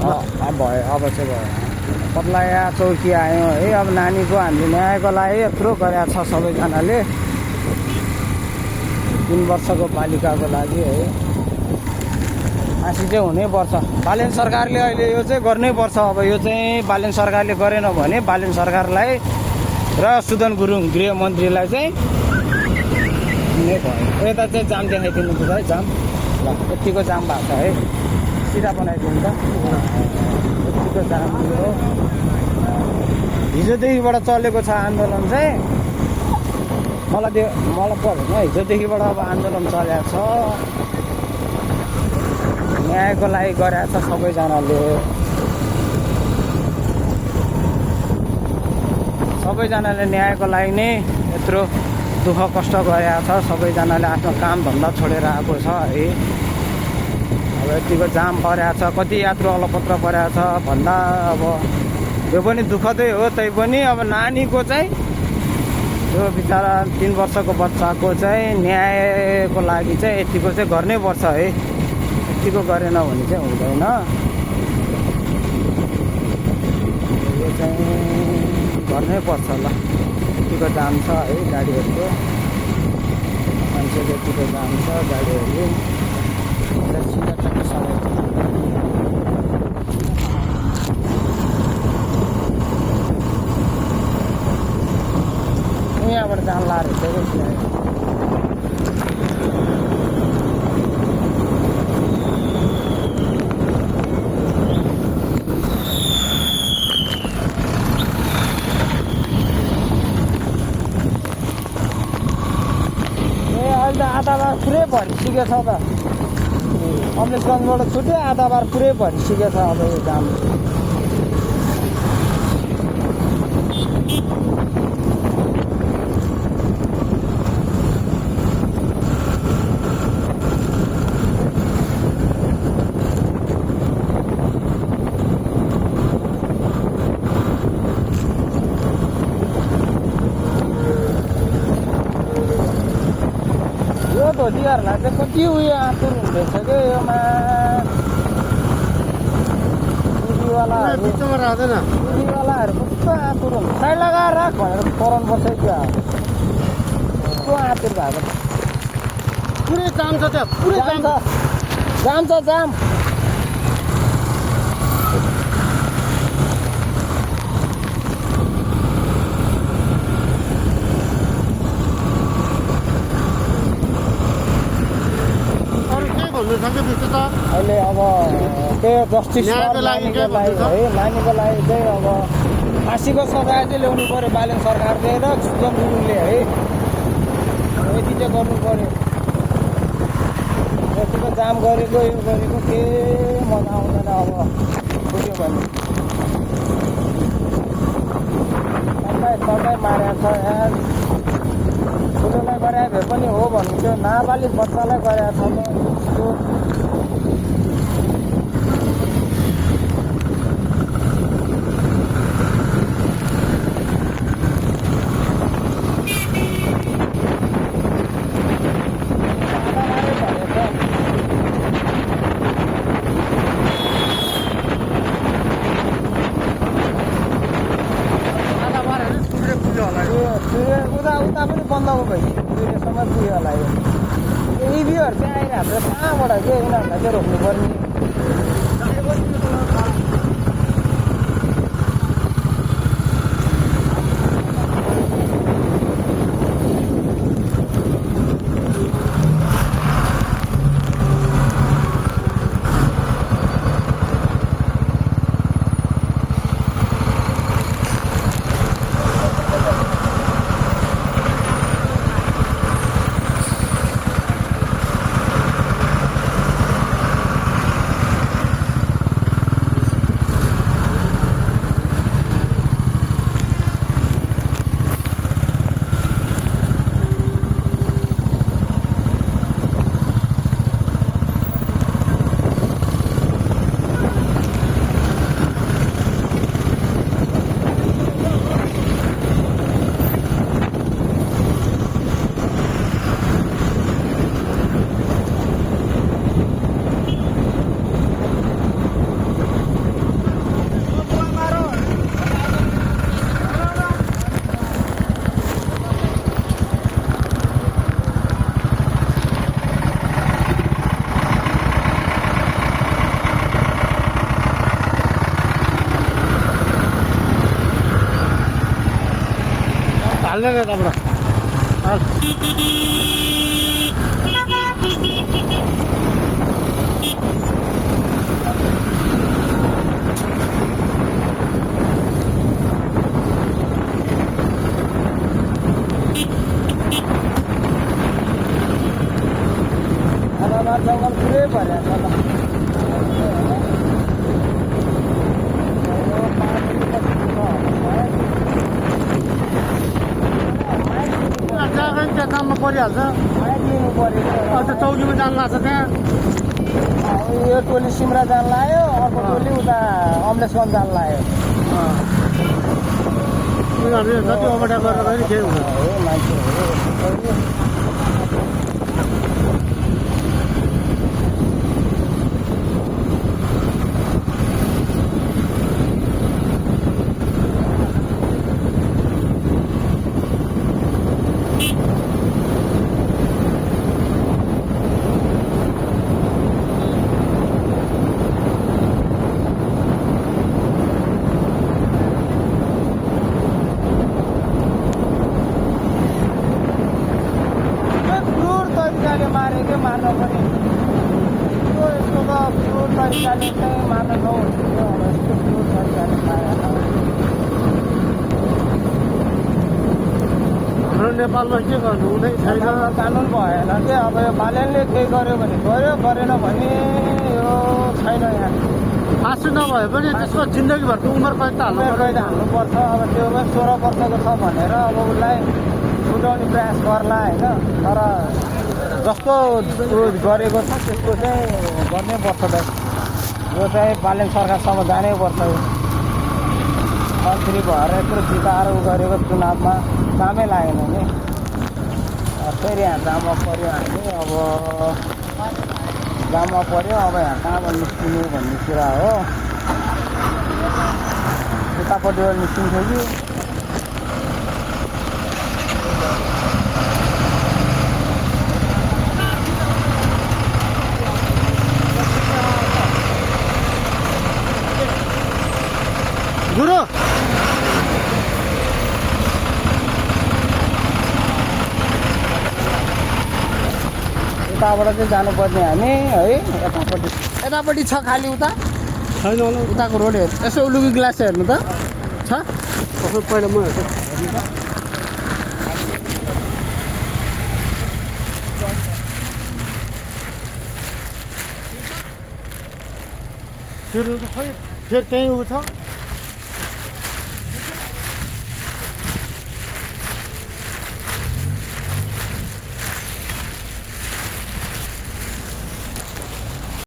भयो, अब चाहिँ भयो। पत्लाया चौकी आयो है। अब नानीको हामीले न्यायको लागि यत्रो गरेको छ सबैजनाले, 3 वर्षको बालिकाको लागि है। फाँसी चाहिँ हुनैपर्छ। बालेन सरकारले अहिले यो चाहिँ गर्नैपर्छ। अब यो चाहिँ बालेन सरकारले गरेन भने बालेन सरकारलाई र सुदन गुरुङ गृहमन्त्रीलाई चाहिँ नै भयो। यता चाहिँ जाम देखाइदिनु पर्छ है, जाम। ल यतिको जाम भएको छ है, सिधा बनाइदिनु त। यतिको जाम हो। हिजोदेखिबाट चलेको छ आन्दोलन चाहिँ। मलाई परेन, हिजोदेखिबाट अब आन्दोलन चलेको छ। न्यायको लागि गरेको छ सबैजनाले। सबैजनाले न्यायको लागि नै यत्रो दुःख कष्ट गरेको छ। सबैजनाले आफ्नो काम धन्दा छोडेर आएको छ है। अब यतिको जाम परेको छ, कति यात्रु अलपत्र परेको छ भन्दा अब यो पनि दुःखदै हो। तै पनि अब नानीको चाहिँ यो बिचरा 3 वर्षको बच्चाको चाहिँ न्यायको लागि चाहिँ यतिको चाहिँ गर्नैपर्छ है। यतिको गरेन भने चाहिँ हुँदैन। यो चाहिँ गर्नैपर्छ। ल यतिको जाम छ है गाडीहरूको, मान्छेको यतिको जाम छ गाडीहरू। यहाँबाट जान लाएर आधा बार पुरै भरिसकेको छ त। अमलेशगञ्जबाट छुट्यो, आधा बार पुरै भरिसकेको छ अब यो जाम। धोतीहरूलाई चाहिँ कति उयो आतुर हुँदैछ क्या योमा। टिभीवालाहरू कस्तो आतुर हुन्छ। साइड लगाएर राख भनेर कराउनुपर्छ क्या। कस्तो आतुर भएको पुरै जाम छ त्यहाँ, पुरै जाम छ, जाम छ जाम। अहिले अब त्यही जस्टिस नानीको लागि है। नानीको लागि चाहिँ अब फाँसीको सजाय चाहिँ ल्याउनु पऱ्यो बालेन सरकारले र सुदन गुरुङले है। यति चाहिँ गर्नु पऱ्यो। यतिको जाम गरेको यो गरेको के मजा आउँदैन अब बुझ्यो भने। सबै मारेको छ यार। ठुलोलाई गराए भए पनि हो भन्नु त्यो नाबालिग बच्चालाई गराएको छ। उता पनि बन्द हो भाइ, सूर्यसम्म पुग्यो होला यो। इभीहरू चाहिँ आइरहेको छ कहाँबाट चाहिँ उनीहरूलाई चाहिँ रोक्नु पर्ने। ल यताबाट जङ्गल पुरै भएर छ त त्यहाँ काममा परिहाल्छ लिनु पऱ्यो अन्त चौकीमा जानु लाग्छ त्यहाँ यो टोली सिमरा जान लाग्यो अर्को टोली उता अम्लेसगञ्ज जान लाग्यो उनीहरूले जति ओभरटेक गरेर गयो नि केही हुँदैन मान्छेहरू मारेकै मार्न पनि यस्तो त क्रुर तरिकाले चाहिँ मार्न नहुन्थ्यो अब यस्तो क्रुर तरिकाले मारेर हाम्रो नेपालमा के गर्नु हुँदै छैन कानुन भएन कि अब यो बालेनले केही गर्यो भने गर्यो गरेन भने यो छैन यहाँ फाँसी नभए पनि त्यसको जिन्दगीभरको उमेर कैद त हाल्नुपर्छ अब त्यो 16 वर्षको छ भनेर अब उसलाई छुटाउने प्रयास गर्ला होइन तर जस्तो गरेको छ त्यसको चाहिँ गर्नै पर्छ त यो चाहिँ बालेन सरकारसम्म जानै पर्छ मन्त्री भएर यत्रो जिताएर उ गरेको चुनावमा कामै लागेन नि फेरि यहाँ जाममा पऱ्यो हामी अब जाममा पऱ्यो अब यहाँ कहाँबाट निस्किने भन्ने कुरा हो उतापट्टिबाट निस्किन्छ कि गुरु उताबाट चाहिँ जानुपर्ने हामी है यतापट्टि छ खालि उता छैन होला उताको रोड हेर्नु यसो लुकी ग्लास हेर्नु त छ कसो पहिला म हेर्छु फेरि त्यहीँ उ छ